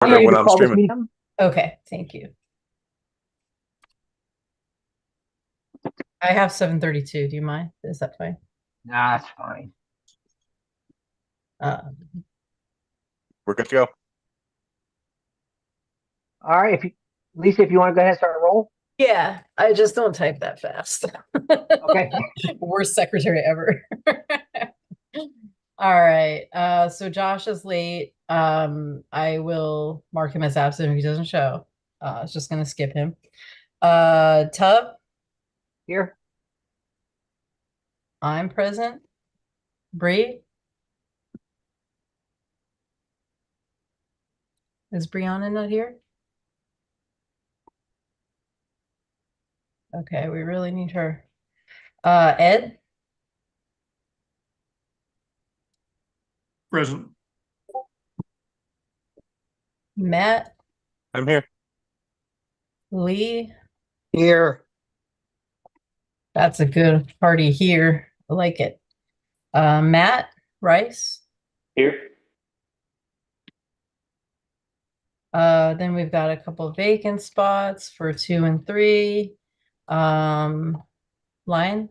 I'm ready to call this meeting. Okay, thank you. I have 7:32. Do you mind? Is that fine? Nah, it's fine. We're good to go. All right, Lisa, if you want to go ahead and start a roll. Yeah, I just don't type that fast. Okay. Worst secretary ever. All right. So Josh is late. I will mark him as absent if he doesn't show. I was just gonna skip him. Tub, Here. I'm present. Bree? Is Brianna not here? Okay, we really need her. Ed? Present. Matt? I'm here. Lee? Here. That's a good party here. I like it. Matt? Rice? Here. Then we've got a couple vacant spots for 2 and 3. Line?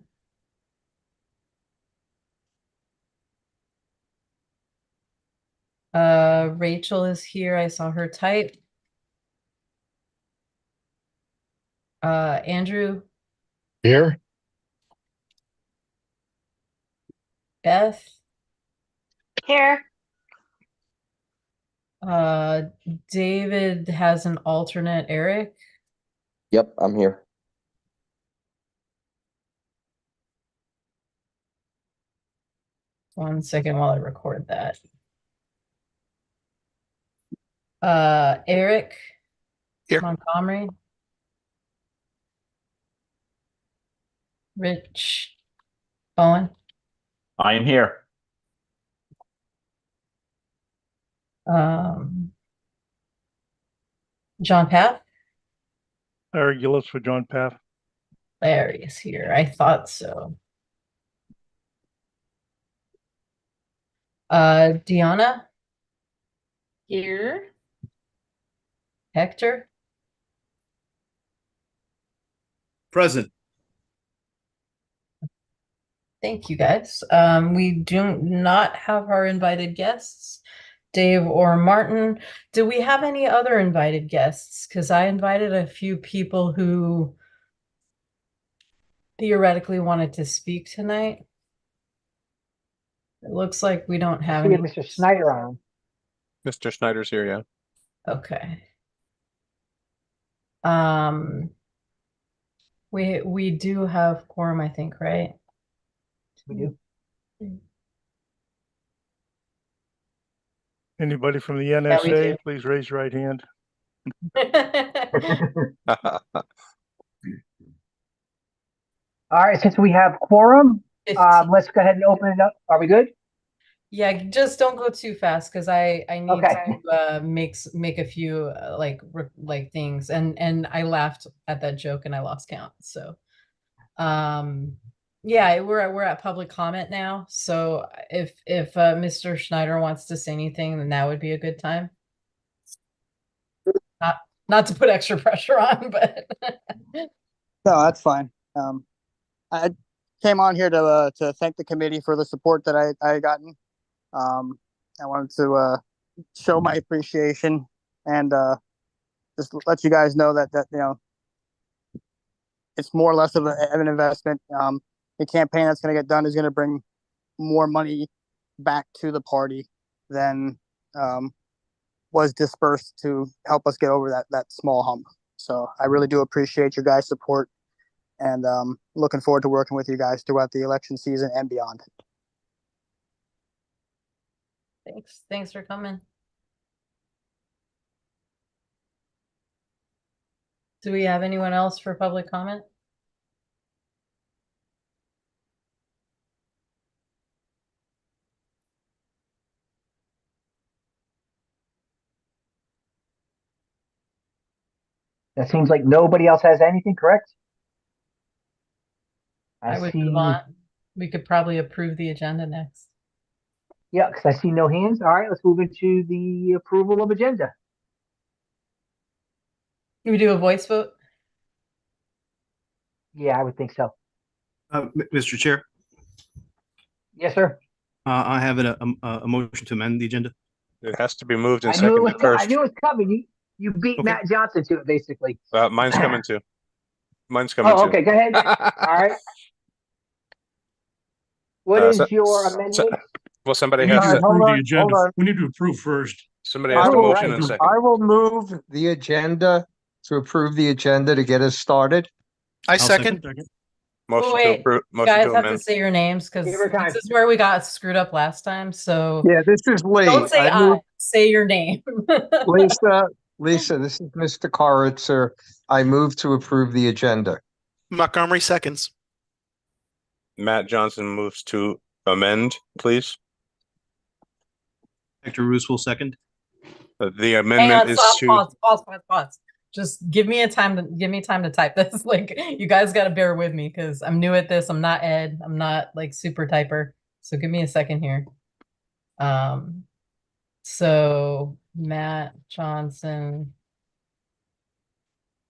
Rachel is here. I saw her type. Andrew? Here. Beth? Here. David has an alternate, Eric. Yep, I'm here. One second while I record that. Eric Here. Montgomery. Rich Bowen. I am here. John Paff. Regulus for John Paff. There he is here. I thought so. Deanna. Here. Hector. Present. Thank you, guys. We do not have our invited guests, Dave or Martin. Do we have any other invited guests? Because I invited a few people who theoretically wanted to speak tonight. It looks like we don't have We any. have Mr. Snyder on. Mr. Schneider's here, yeah. Okay. We do have quorum, I think, right? We do. Anybody from the we do. NSA, please raise your right hand. All right, since we have quorum, 15. let's go ahead and open it up. Are we good? Yeah, just don't go too fast because I need Okay. to make a few like things, and I laughed at that joke and I lost count. So, yeah, we're at public comment now. So if Mr. Schneider wants to say anything, then that would be a good time. Not to put extra pressure on, but no, that's fine. I came on here to thank the committee for the support that I gotten. I wanted to show my appreciation and just let you guys know that you know it's more or less of an investment. The campaign that's going to get done is going to bring more money back to the party than was dispersed to help us get over that small hump. So I really do appreciate your guys' support, and looking forward to working with you guys throughout the election season and beyond. Thanks for coming. Do we have anyone else for public comment? That seems like nobody else has anything, correct? I would move on. We could probably approve the agenda next. Yeah, because I see no hands. All right, let's move into the approval of agenda. Can we do a voice vote? Yeah, I would think so. Mr. Chair, Yes, sir. I have a motion to amend the agenda. It has to be moved and I knew it was. seconded first. I knew it was coming. You beat Okay. Matt Johnson to it, basically. Mine's coming too. Mine's coming Oh, too. okay. Go ahead. All right. What is your amendment? Well, somebody We need has to to, approve the hold agenda. on. We need to approve first. somebody I has to will- motion and right. second. I will move the agenda to approve the agenda to get us started. I'll second. Motion to wait, approve, You motion guys to have to amend. say your names because Give her time. this is where we got screwed up last time. So Yeah, this is late. don't say I moved, say your name. Lisa, this is Mr. Koritzer. I move to approve the agenda. Montgomery seconds. Matt Johnson moves to amend, please. Hector Roos will second. The Hang amendment on, is stop, to, pause. Just give me time to type this. Like, you guys got to bear with me because I'm new at this. I'm not Ed. I'm not like super typer. So give me a second here. So Matt Johnson.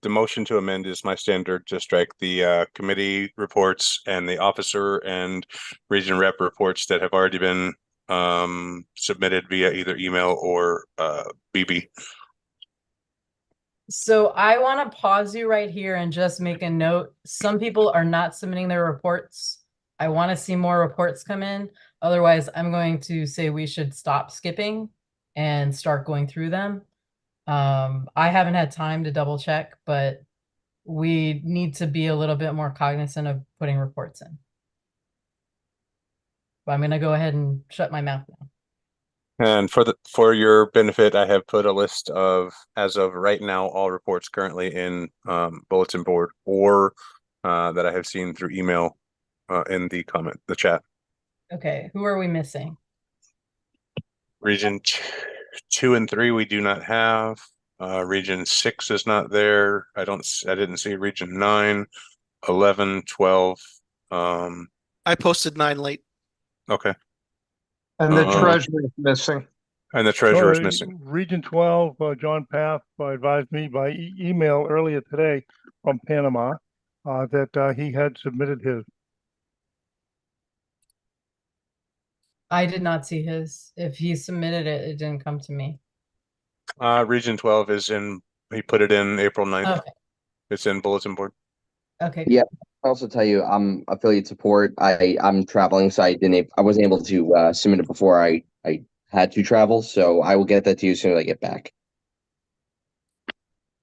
the motion to amend is my standard to strike the committee reports and the officer and region rep reports that have already been submitted via either email or BB. So I want to pause you right here and just make a note. Some people are not submitting their reports. I want to see more reports come in. Otherwise, I'm going to say we should stop skipping and start going through them. I haven't had time to double check, but we need to be a little bit more cognizant of putting reports in. But I'm going to go ahead and shut my mouth now. And for your benefit, I have put a list of, as of right now, all reports currently in bulletin board or that I have seen through email in the chat. Okay, who are we missing? Region 2 and 3 we do not have. Region 6 is not there. I didn't see region 9, 11, 12. I posted 9 late. Okay. And the Uh-uh. treasurer is missing. And the treasurer is Sorry, missing. Region 12, John Paff advised me by email earlier today from Panama that he had submitted his. I did not see his. If he submitted it, it didn't come to me. Region 12 is in, he put it in April 9th. Okay. It's in bulletin board. Okay. Yeah. I'll also tell you, I'm affiliate support. I'm traveling, so I wasn't able to submit it before I had to travel. So I will get that to you as soon as I get back.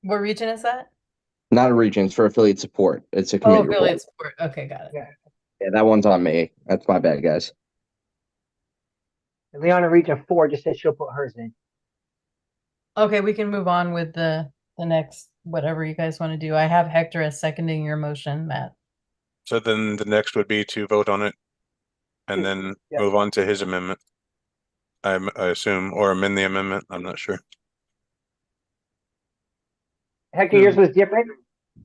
What region is that? Not a region, it's for affiliate support. It's a Oh, committee report. affiliate support. Okay, got it. Yeah, that one's on me. That's my bad, guys. And Leona Region 4 just said she'll put hers in. Okay, we can move on with the next, whatever you guys want to do. I have Hector as seconding your motion, Matt. So then the next would be to vote on it and then Yeah. move on to his amendment. I assume, or amend the amendment. I'm not sure. Hector, yours was different.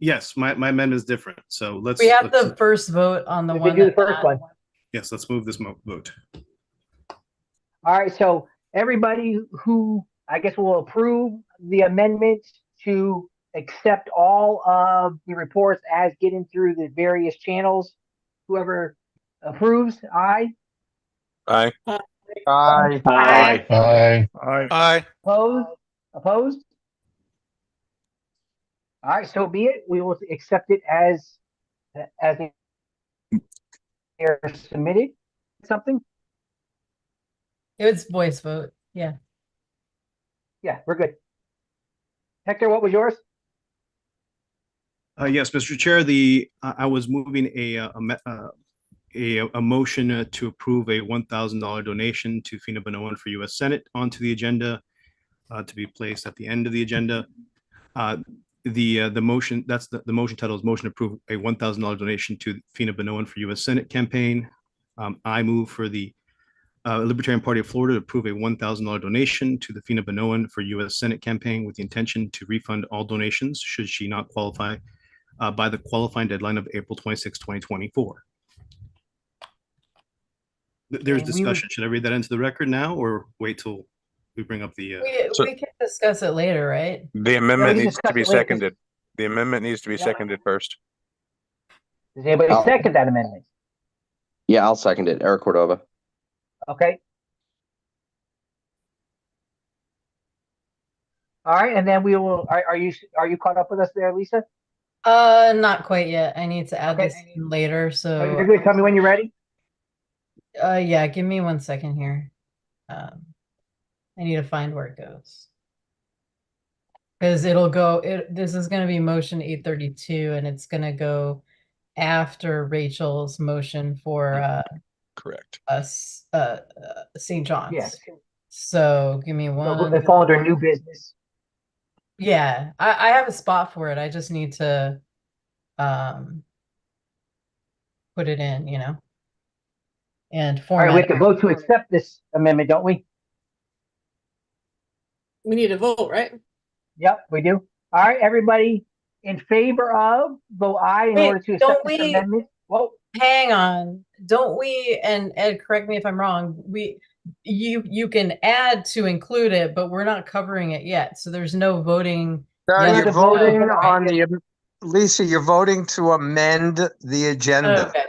Yes, my amendment is different. So let's. We have let's- the first vote on the We one. do the that first Matt one. won. Yes, let's move this vote. All right, so everybody who I guess will approve the amendment to accept all of the reports as getting through the various channels. Whoever approves, aye. Aye. Aye. Aye. Aye. Aye. Opposed? All right, so be it. We will accept it as they're submitted. Something? It's voice vote. Yeah. Yeah, we're good. Hector, what was yours? Yes, Mr. Chair, I was moving a motion to approve a $1,000 donation to Fina Benoan for U.S. Senate onto the agenda to be placed at the end of the agenda. The motion, the motion title is motion to approve a $1,000 donation to Fina Benoan for U.S. Senate campaign. I move for the Libertarian Party of Florida to approve a $1,000 donation to the Fina Benoan for U.S. Senate campaign with the intention to refund all donations should she not qualify by the qualifying deadline of April 26, 2024. There's And we would- discussion. Should I read that into the record now or wait till we bring up the? So- We can discuss it later, right? The amendment can needs to discuss be it later. seconded. The amendment needs to be Yeah. seconded first. Does anybody Oh. second that amendment? Yeah, I'll second it. Eric Cordova. Okay. All right, and then we will. Are you caught up with us there, Lisa? Not quite yet. I need to add Okay. this in later. You're So, good. Tell me when you're ready. yeah, give me 1 second here. I need to find where it goes. Because this is going to be motion 832, and it's going to go after Rachel's motion for Correct. St. John's. Yes. So give me So one. it fall under new business. Yeah, I have a spot for it. I just need to put it in, and All right, we format have to vote to accept this amendment, don't we? We need a vote, right? Yep, we do. All right, everybody in favor of, vote aye in Wait, order to don't accept this we- amendment. Whoa, Hang on. Don't we, and Ed, correct me if I'm wrong, you can add to include it, but we're not covering it yet. So there's no voting. No, yes you're you're or no, voting right? on Lisa, you're voting to amend the agenda. Okay.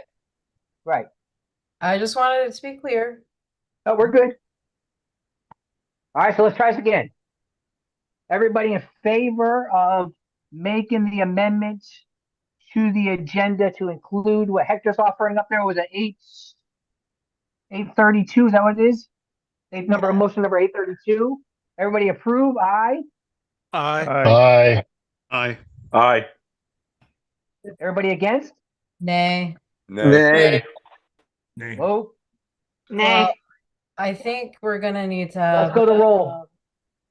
right. I just wanted it to be clear. Oh, we're good. All right, so let's try this again. Everybody in favor of making the amendment to the agenda to include what Hector's offering up there? Was it 832? Is that what it is? Motion number 832. Everybody approve? Aye. Aye. Aye. Aye. Aye. Everybody against? Nay. Nay. Nay. Whoa. Nay. I think we're gonna need to Let's have go to roll.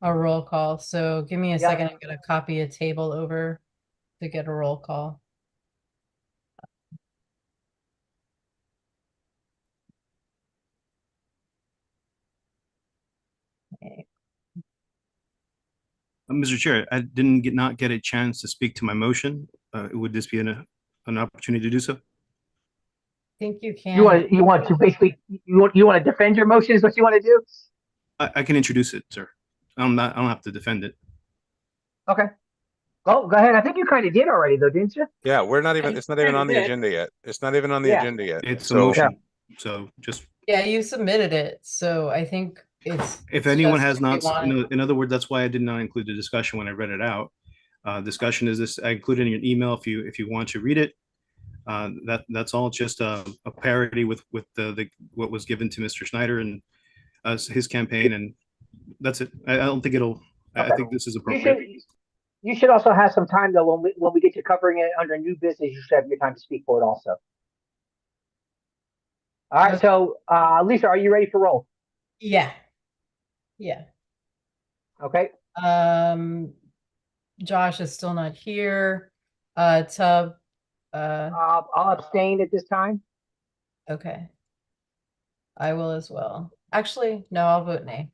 a roll call. So give me a Yeah. second. I'm gonna copy a table over to get a roll call. Okay. Mr. Chair, I didn't not get a chance to speak to my motion. Would this be an opportunity to do so? I think you can. You want to basically you want to defend your motion is what you want to do? I can introduce it, sir. I don't have to defend it. Okay. Go ahead. I think you kind of did already though, didn't you? Yeah, it's not even on the did. agenda yet. It's not even on the Yeah. agenda yet. It's a So motion. So just Yeah, you submitted it. So I think it's. if anyone just has if you not, want- in other words, that's why I did not include the discussion when I read it out. Discussion is this. I included in your email if you want to read it. That's all. Just a parody with the what was given to Mr. Schneider and his campaign, and that's it. I don't think it'll. I Okay. think this is appropriate. You should also have some time though when we get to covering it under new business. You should have your time to speak for it also. All right. So Lisa, are you ready for roll? Yeah. Yeah. Okay. Josh is still not here. Tub. I'll abstain at this time. Okay. I will as well. Actually, no, I'll vote nay.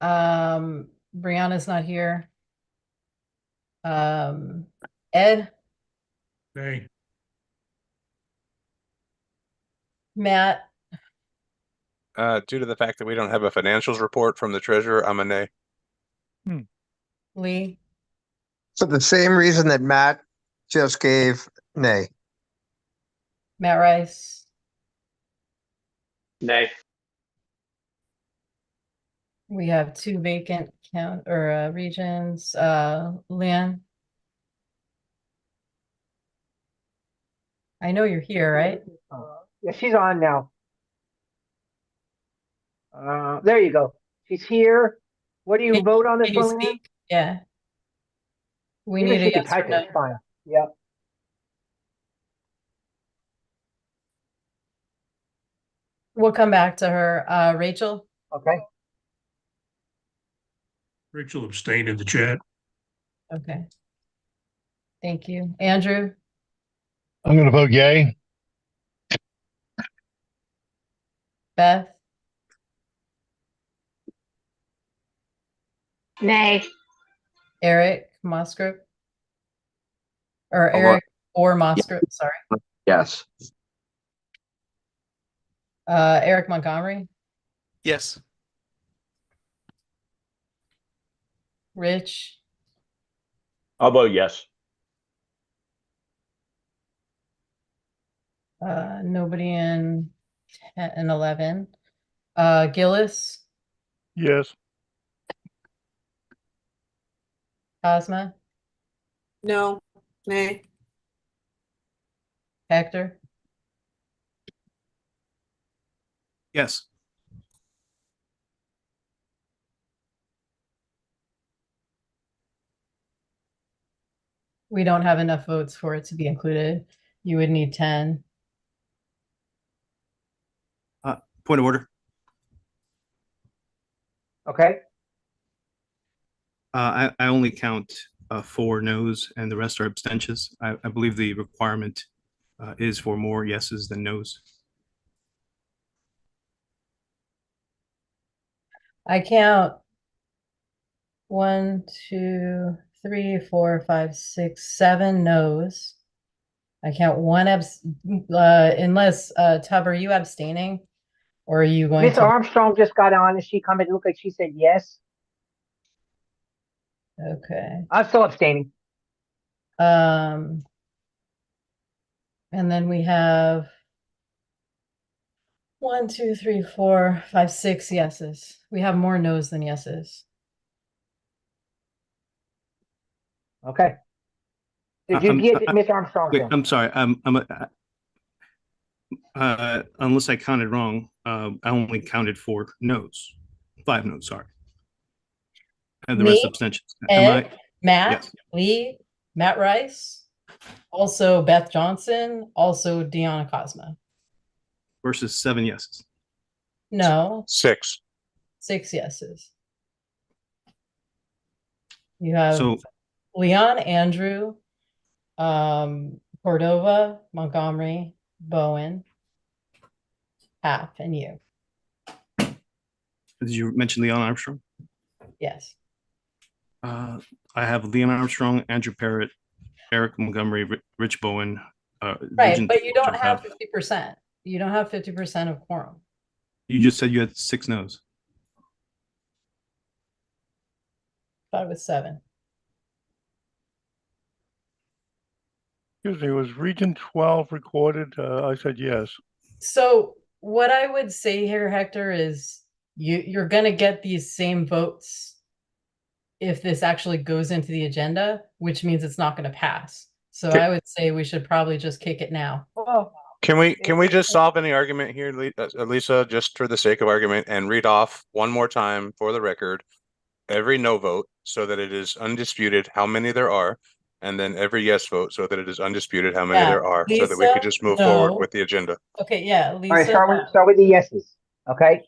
Brianna's not here. Ed, Nay. Matt, due to the fact that we don't have a financials report from the treasurer, I'm a nay. Lee, For the same reason that Matt just gave, nay. Matt Rice, Nay. we have two vacant regions. Leanne, I know you're here, right? Yeah, she's on now. There you go. She's here. What do you vote on this Can you one, Leanne? speak? Yeah. We Even need if a you can yes or type it, no. it's fine. Yep. We'll come back to her. Rachel, Okay. Rachel abstained in the chat. okay. Thank you. Andrew, I'm going to vote yay. Beth, Nay. Eric Mosgrove, or I'll Eric or Mosgrove, sorry. Yes. Eric Montgomery, Yes. Rich, I'll vote yes. nobody in 10 and 11. Gillis, Yes. Cosma, No. Nay. Hector, Yes. we don't have enough votes for it to be included. You would need 10. Point of order. Okay. I only count 4 noes and the rest are abstentions. I believe the requirement is for more yeses than nos. I count 1, 2, 3, 4, 5, 6, 7 no's. I count one unless Tub, are you abstaining? Or are you going Miss to? Armstrong just got on and she commented, looked like she said yes. Okay. I'm still abstaining. And then we have 1, 2, 3, 4, 5, 6 yeses. We have more no's than yeses. Okay. Did you get Miss Armstrong? Wait, I'm sorry. Unless I counted wrong, I only counted 4 no's. 5 no's, sorry. And the rest Me, abstentions. Ed, Matt, Yes. Lee, Matt Rice, also Beth Johnson, also Deanna Cosma. Versus 7 yeses. No, 6. 6 yeses. You have So Leon, Andrew, Cordova, Montgomery, Bowen, Half, and you. did you mention Leon Armstrong? Yes. I have Leon Armstrong, Andrew Parrott, Eric Montgomery, Rich Bowen. Right, but you don't have 50%. You don't have 50% of quorum. You just said you had 6 no's. Thought it was 7. Excuse me, was Region 12 recorded? I said yes. So what I would say here, Hector, is you're gonna get these same votes if this actually goes into the agenda, which means it's not gonna pass. So Okay. I would say we should probably just kick it now. Oh, Can we just solve any argument here, Lisa, just for the sake of argument, and read off one more time for the record every no vote so that it is undisputed how many there are, and then every yes vote so that it is undisputed how many Yeah, there are, so that we Lisa, could just move forward no. with the agenda. Okay, yeah, all right, Lisa. start with the yeses. Okay.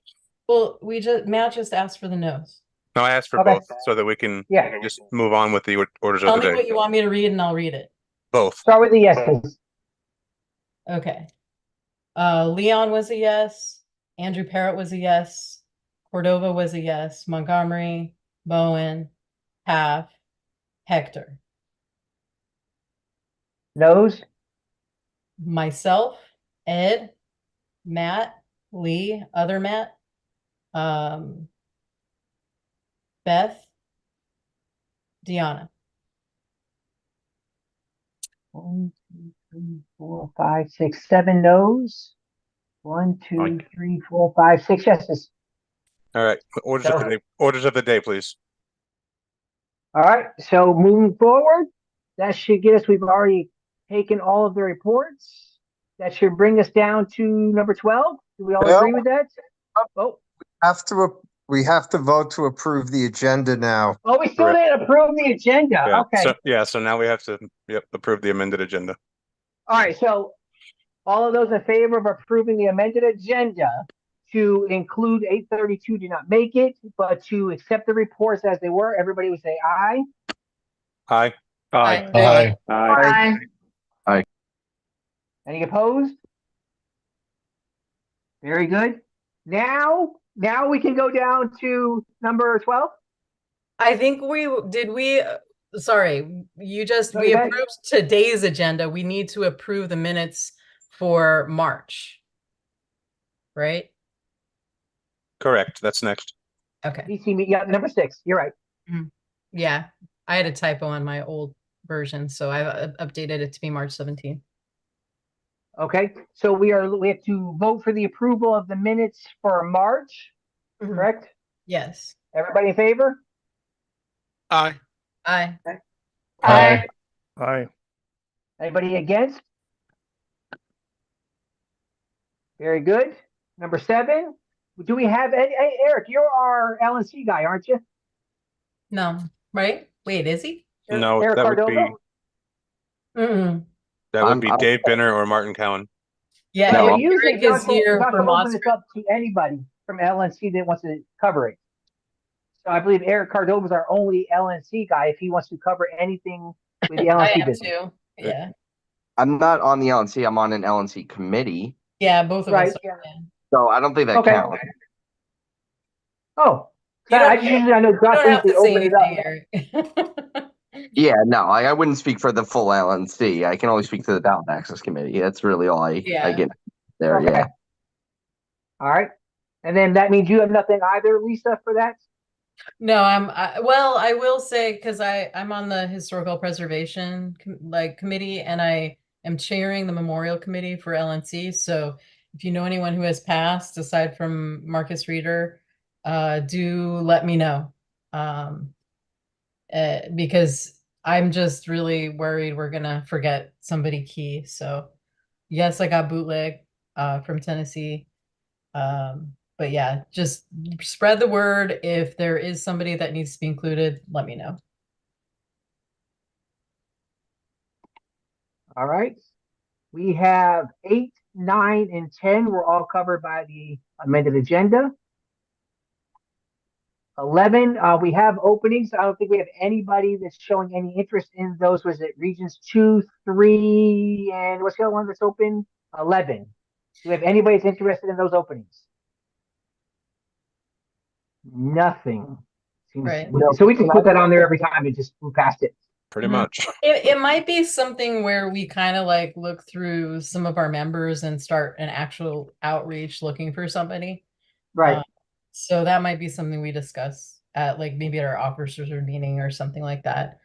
Well, Matt just asked for the no's. No, I asked for Okay. both so that we can Yeah. just move on with the orders of Tell the me day. what you want me to read and I'll read it. Both. Start with the yeses. Okay. Leon was a yes. Andrew Parrott was a yes. Cordova was a yes. Montgomery, Bowen, Half, Hector. No's. Myself, Ed, Matt, Lee, other Matt, Beth, Deanna. 1, 2, 3, 4, 5, 6, 7 no's. 1, 2, 3, 4, 5, 6 yeses. All right. Orders of the day. Orders of the day, please. All right. So moving forward, that should get us. We've already taken all of the reports. That should bring us down to number 12. Do we all Yeah. agree with that? Oh, We have to vote to approve the agenda now. oh, we still Correct. didn't approve the agenda. Yeah. Okay. So now we have to approve the amended agenda. All right. So all of those in favor of approving the amended agenda to include 832 did not make it, but to accept the reports as they were, everybody would say aye. Aye. Aye. Aye. Any opposed? Very good. Now we can go down to number 12. I think sorry, we ahead. approved today's agenda. We need to approve the minutes for March. Right? Correct. That's next. Okay. BC, yeah, number 6. You're right. Yeah, I had a typo on my old version, so I updated it to be March 17th. Okay, so we have to vote for the approval of the minutes for March, correct? Yes. Everybody in favor? Aye. Aye. Aye. Aye. Anybody against? Very good. Number 7. Do we have any, hey, Eric, you're our LNC guy, aren't you? No, right? Wait, is he? No, Eric that would Cardova? be Mm-mm. Dave Binner or Martin Cowan. Yeah, No, Okay, I'm- usually Eric is here Josh for will open this Monster. up to anybody from LNC that wants to cover it. So I believe Eric Cardova is our only LNC guy if he wants to cover anything with the I LNC am business. too. Yeah. I'm not on the LNC. I'm on an LNC committee, Yeah, both of Right. us. Yeah. so I don't think that Okay. counts. Oh, You I don't, usually I know you Josh don't have usually to say open it up. anything, Eric. Yeah, no, I wouldn't speak for the full LNC. I can only speak to the ballot access committee. That's really all I Yeah. get there. Okay. Yeah. All right. And then that means you have nothing either, Lisa, for that? No, well, I will say, because I'm on the historical preservation committee, and I am chairing the memorial committee for LNC. So if you know anyone who has passed aside from Marcus Reeder, do let me know. Because I'm just really worried we're gonna forget somebody key. So yes, I got bootleg from Tennessee. But yeah, just spread the word. If there is somebody that needs to be included, let me know. All right. We have 8, 9, and 10 were all covered by the amended agenda. 11, we have openings. I don't think we have anybody that's showing any interest in those. Was it regions 2, 3, and what's the other one that's open? 11. Do we have anybody that's interested in those openings? Nothing. Right. So we can put that on there every time and just move past it. Pretty much. It might be something where we kind of like look through some of our members and start an actual outreach looking for somebody. Right. So that might be something we discuss at like maybe at our officers meeting or something like that.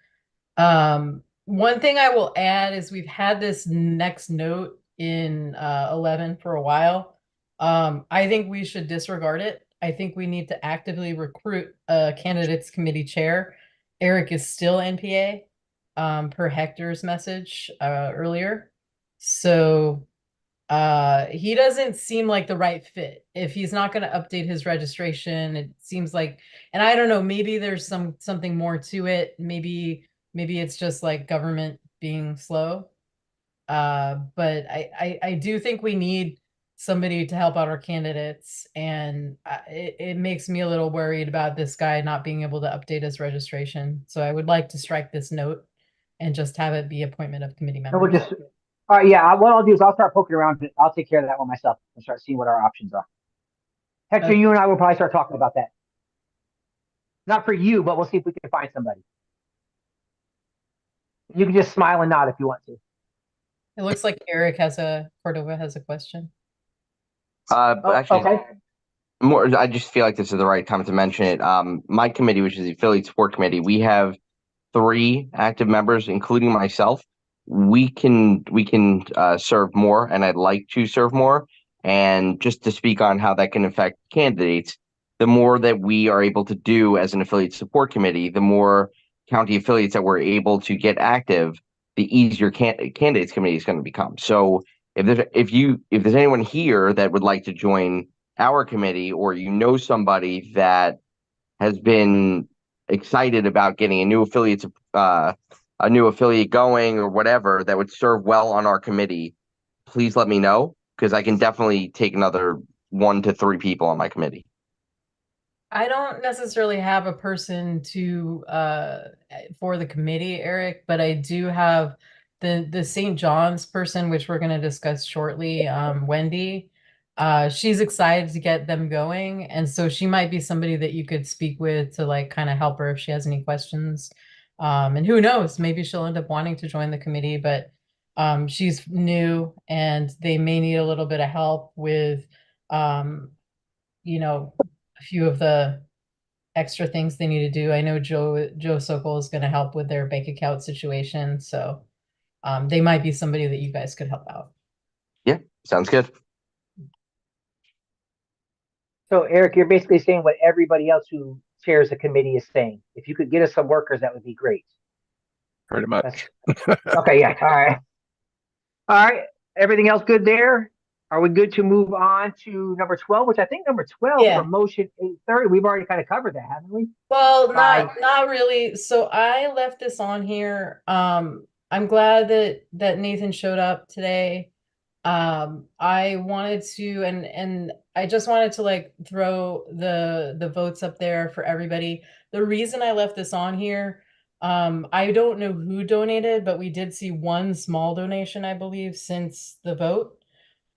One thing I will add is we've had this next note in 11 for a while. I think we should disregard it. I think we need to actively recruit a candidates committee chair. Eric is still NPA, per Hector's message earlier. So he doesn't seem like the right fit. If he's not going to update his registration, it seems like, and I don't know, maybe there's something more to it. Maybe it's just like government being slow. But I do think we need somebody to help out our candidates, and it makes me a little worried about this guy not being able to update his registration. So I would like to strike this note and just have it be appointment of committee So we'll members. just, all right, yeah, what I'll do is I'll start poking around. I'll take care of that one myself and start seeing what our options are. Hector, Okay. you and I will probably start talking about that. Not for you, but we'll see if we can find somebody. You can just smile and nod if you want to. It looks like Cordova has a question. Actually, Okay. I just feel like this is the right time to mention it. My committee, which is the affiliate support committee, we have 3 active members, including myself. We can serve more, and I'd like to serve more. And just to speak on how that can affect candidates, the more that we are able to do as an affiliate support committee, the more county affiliates that we're able to get active, the easier candidates committee is going to become. So if there's anyone here that would like to join our committee, or you know somebody that has been excited about getting a new affiliate going or whatever that would serve well on our committee, please let me know, because I can definitely take another 1 to 3 people on my committee. I don't necessarily have a person to for the committee, Eric, but I do have the St. John's person, which we're going to discuss shortly, Wendy. She's excited to get them going, and so she might be somebody that you could speak with to like kind of help her if she has any questions. And who knows, maybe she'll end up wanting to join the committee, but she's new and they may need a little bit of help with a few of the extra things they need to do. I know Joe Sokol is going to help with their bank account situation, so they might be somebody that you guys could help out. Yeah, sounds good. So Eric, you're basically saying what everybody else who chairs the committee is saying. If you could get us some workers, that would be great. Pretty much. Okay, yeah, all right. All right, everything else good there? Are we good to move on to number 12, which I think number 12 Yeah. for motion 830, we've already kind of covered that, haven't we? Well, Bye. not really. So I left this on here. I'm glad that Nathan showed up today. I wanted to and I just wanted to like throw the votes up there for everybody. The reason I left this on here, I don't know who donated, but we did see one small donation, I believe, since the vote.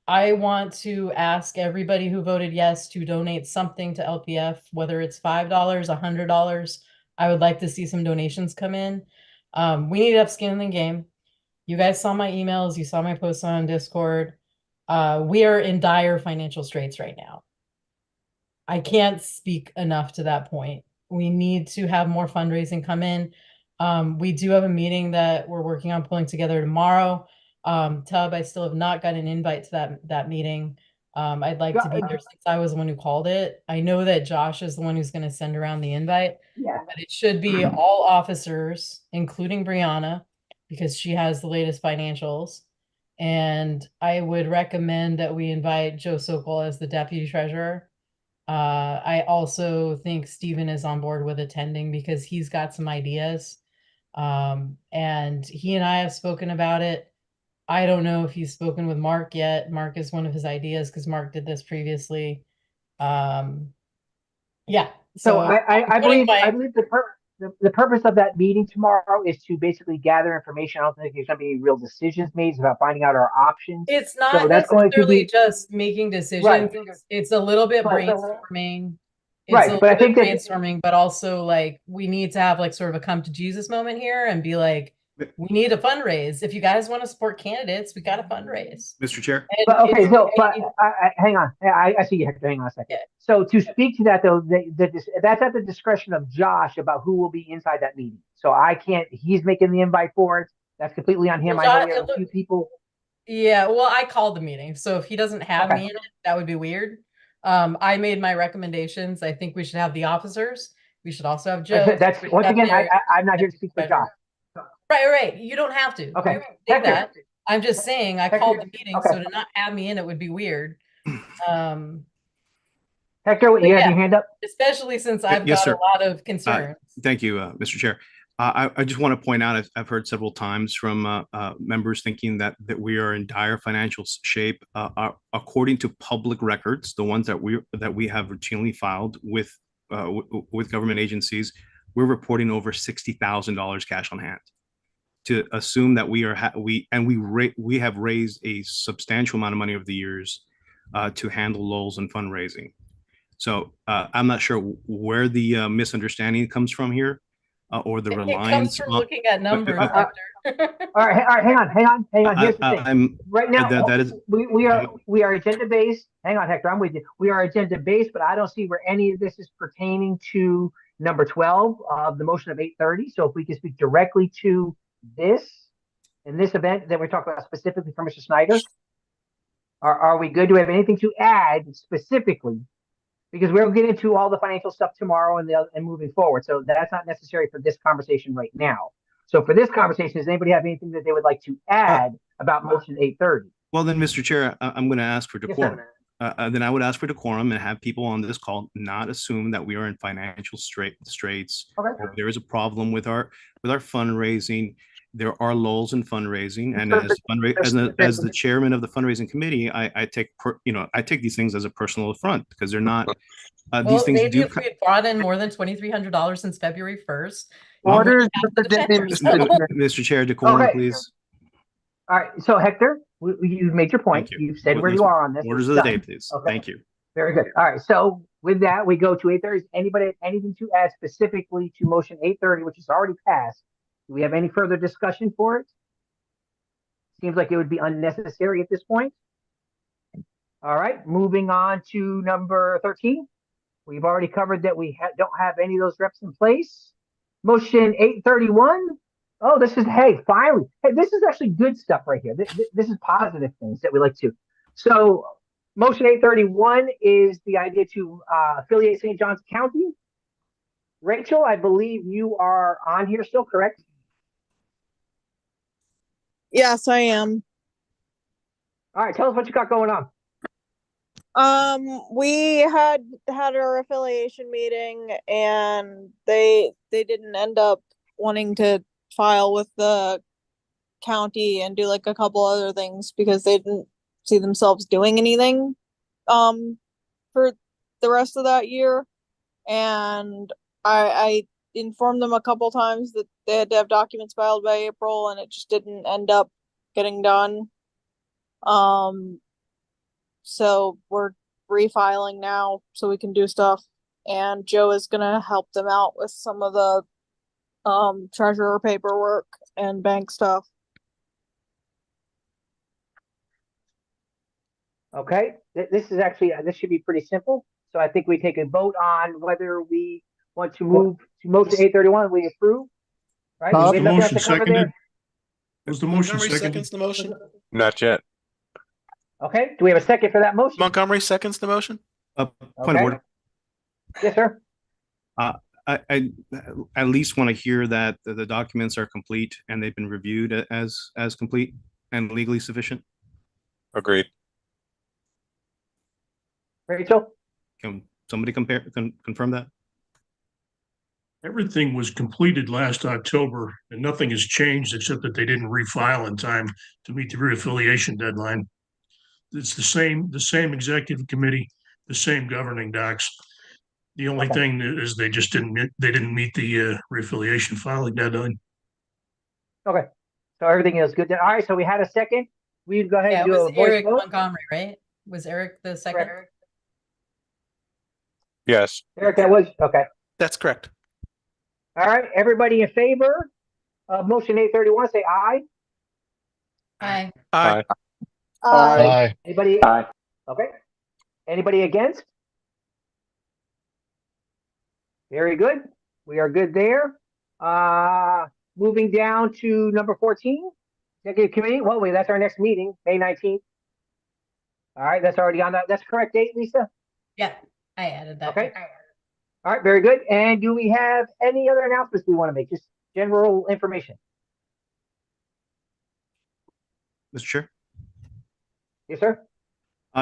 I want to ask everybody who voted yes to donate something to LPF, whether it's $5, $100. I would like to see some donations come in. We need to have skin in the game. You guys saw my emails. You saw my posts on Discord. We are in dire financial straits right now. I can't speak enough to that point. We need to have more fundraising come in. We do have a meeting that we're working on pulling together tomorrow. Tub, I still have not got an invite to that meeting. I'd like to be there since I was the one who called it. I know that Josh is the one who's going to send around the invite. Yeah. But it should be all officers, including Brianna, because she has the latest financials. And I would recommend that we invite Joe Sokol as the deputy treasurer. I also think Stephen is on board with attending because he's got some ideas. And he and I have spoken about it. I don't know if he's spoken with Mark yet. Mark is one of his ideas because Mark did this previously. Yeah. So I believe the purpose of that meeting tomorrow is to basically gather information. I don't think there's going to be any real decisions made. It's about finding out our options. It's not so that's going to be just making decisions. Right. It's a little bit Right. brainstorming. It's Right, a but I little bit think that- brainstorming, but also like we need to have like sort of a come to Jesus moment here and be like, we need a fundraise. If you guys want to support candidates, we got to fundraise. Mr. Chair. And But okay, it's- so but hang on. I see you, Hector. Hang on a second. Yeah. So to speak to that though, that's at the discretion of Josh about who will be inside that meeting. So I can't. He's making the invite for it. That's completely on him. Well, I know we have a few people. Yeah, well, I called the meeting, so if he doesn't have Okay. me in it, that would be weird. I made my recommendations. I think we should have the officers. We should also have Joe. That's once again. I'm not here to speak for Josh. Right. You don't have to. Okay. You can say that. I'm just saying I called the meeting, Okay. so to not have me in it would be weird. Hector, you have your hand up? Especially since I've Yes, got sir. a lot of concerns. Thank you, Mr. Chair. I just want to point out, I've heard several times from members thinking that we are in dire financial shape. According to public records, the ones that we have routinely filed with government agencies, we're reporting over $60,000 cash on hand. To assume that we have raised a substantial amount of money over the years to handle lulls and fundraising. So I'm not sure where the misunderstanding comes from here, or the reliance. It comes from looking at numbers. All right, hang on. Here's the thing. Right now, that is we are agenda based. Hang on, Hector, I'm with you. We are agenda based, but I don't see where any of this is pertaining to number 12 of the motion of 830. So if we can speak directly to this in this event that we're talking about specifically for Mr. Snyder, are we good? Do we have anything to add specifically? Because we'll get into all the financial stuff tomorrow and moving forward. So that's not necessary for this conversation right now. So for this conversation, does anybody have anything that they would like to add about motion 830? Well, then, Mr. Chair, I'm going to ask for decorum. Yes, Then I would ask for decorum and have people on this call not assume that we are in financial straits. Okay. Or there is a problem with our fundraising. There are lulls in fundraising, and as the chairman of the fundraising committee, I take these things as a personal affront because they're not. These things maybe do. if we had brought in more than $2,300 since February 1st. Orders, Mr. Chair, decorum, Okay. please. All right. So Hector, you made your point. Thank you. You've said where you are on this. Orders It's of the done. day, please. Okay. Thank you. Very good. All right. So with that, we go to 830. Anybody have anything to add specifically to motion 830, which is already passed? Do we have any further discussion for it? Seems like it would be unnecessary at this point. All right. Moving on to number 13, We've already covered that we don't have any of those reps in place. Motion 831. Oh, this is, hey, finally. Hey, this is actually good stuff right here. This is positive things that we like to. So motion 831 is the idea to affiliate St. Johns County. Rachel, I believe you are on here still, correct? Yes, I am. All right, tell us what you got going on. We had our affiliation meeting, and they didn't end up wanting to file with the county and do like a couple other things because they didn't see themselves doing anything for the rest of that year. And I informed them a couple times that they had to have documents filed by April, and it just didn't end up getting done. So we're refiling now so we can do stuff, and Joe is gonna help them out with some of the treasurer paperwork and bank stuff. Okay, this is actually, this should be pretty simple. So I think we take a vote on whether we want to move to motion 831, we approve, right? Was We the have nothing else motion to cover seconded? there. Was the motion Montgomery seconded? seconds the motion. Not yet. Okay, do we have a second for that motion? Montgomery seconds the motion. Point Okay. of order. Yes, sir. I at least want to hear that the documents are complete and they've been reviewed as complete and legally sufficient. Agreed. Rachel? Can somebody confirm that? Everything was completed last October and nothing has changed except that they didn't refile in time to meet the reaffiliation deadline. It's the same executive committee, the same governing docs. The only Okay. thing is they didn't meet the reaffiliation filing deadline. Okay, so everything is good. All right, so we had a second. We go ahead Yeah, and it do was a voice Eric vote. Montgomery, right? Was Eric the second? Correct. Yes. Eric, that was, okay. That's correct. All right, everybody in favor of motion 831, say aye. Aye. Aye. Aye. Anybody? Aye. Okay. Anybody against? Very good. We are good there. Moving down to number 14, executive committee. Well, wait, that's our next meeting, May 19th. All right, that's already on that. That's the correct date, Lisa? Yeah, I added that. Okay. All right, very good. And do we have any other announcements we want to make? Just general information. Mr. Chair? Yes, sir.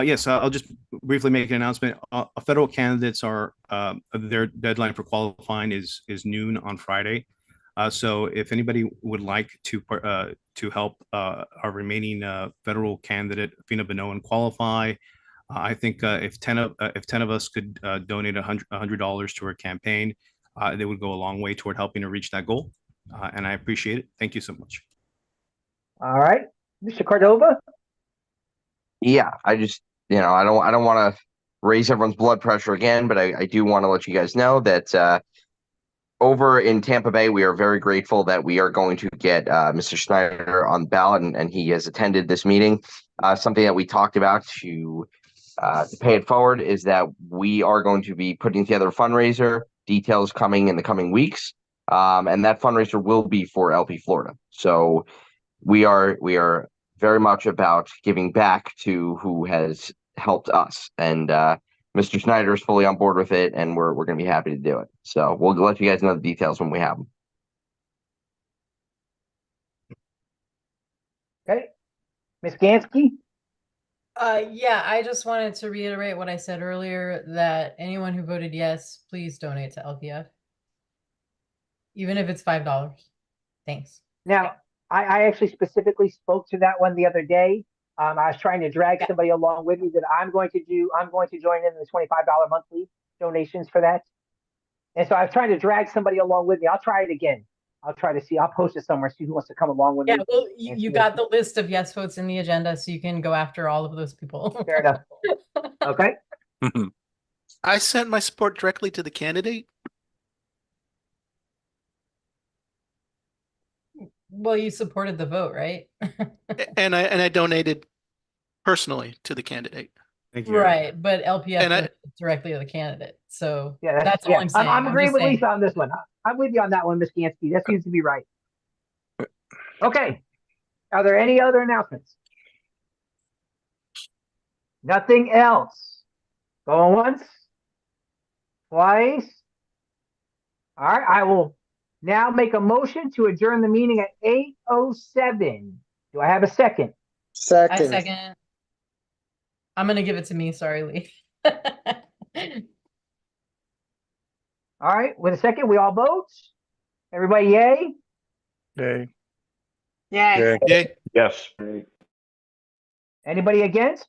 Yes, I'll just briefly make an announcement. Federal candidates are their deadline for qualifying is noon on Friday. So if anybody would like to help our remaining federal candidate Fina Benoan qualify, I think if 10 of us could donate $100 to her campaign, they would go a long way toward helping her reach that goal. And I appreciate it. Thank you so much. All right, Mr. Cordova. Yeah, I just, I don't want to raise everyone's blood pressure again, but I do want to let you guys know that over in Tampa Bay, we are very grateful that we are going to get Mr. Schneider on the ballot, and he has attended this meeting. Something that we talked about to pay it forward is that we are going to be putting together a fundraiser, details coming in the coming weeks, and that fundraiser will be for LP Florida. So we are very much about giving back to who has helped us, and Mr. Schneider is fully on board with it, and we're going to be happy to do it. So we'll let you guys know the details when we have them. Okay, Ms. Gansky. Yeah, I just wanted to reiterate what I said earlier, that anyone who voted yes, please donate to LPF. Even if it's $5. Thanks. Now, I actually specifically spoke to that one the other day. I was trying to drag somebody along with me that I'm going to join in the $25 monthly donations for that. And so I was trying to drag somebody along with me. I'll try it again. I'll try to see. I'll post it somewhere. See who wants to come along with me. Yeah, well, you got the list of yes votes in the agenda, so you can go after all of those people. Fair enough. Okay. I sent my support directly to the candidate. Well, you supported the vote, right? and I donated personally to the candidate. Thank you. Eric. Right, but LPF And I- does it directly to the candidate. So Yeah, that's all I'm saying. I'm agreeing just with saying. Lisa on this one. I'm with you on that one, Ms. Gansky. That seems to be right. Okay. Are there any other announcements? Nothing else. Going once? Twice? All right, I will now make a motion to adjourn the meeting at 8:07. Do I have a second? I Second. second. I'm gonna give it to me. Sorry, Lee. All right, with a second, we all vote. Everybody, yay? Yay. Yay. Yay. Yes. Anybody against?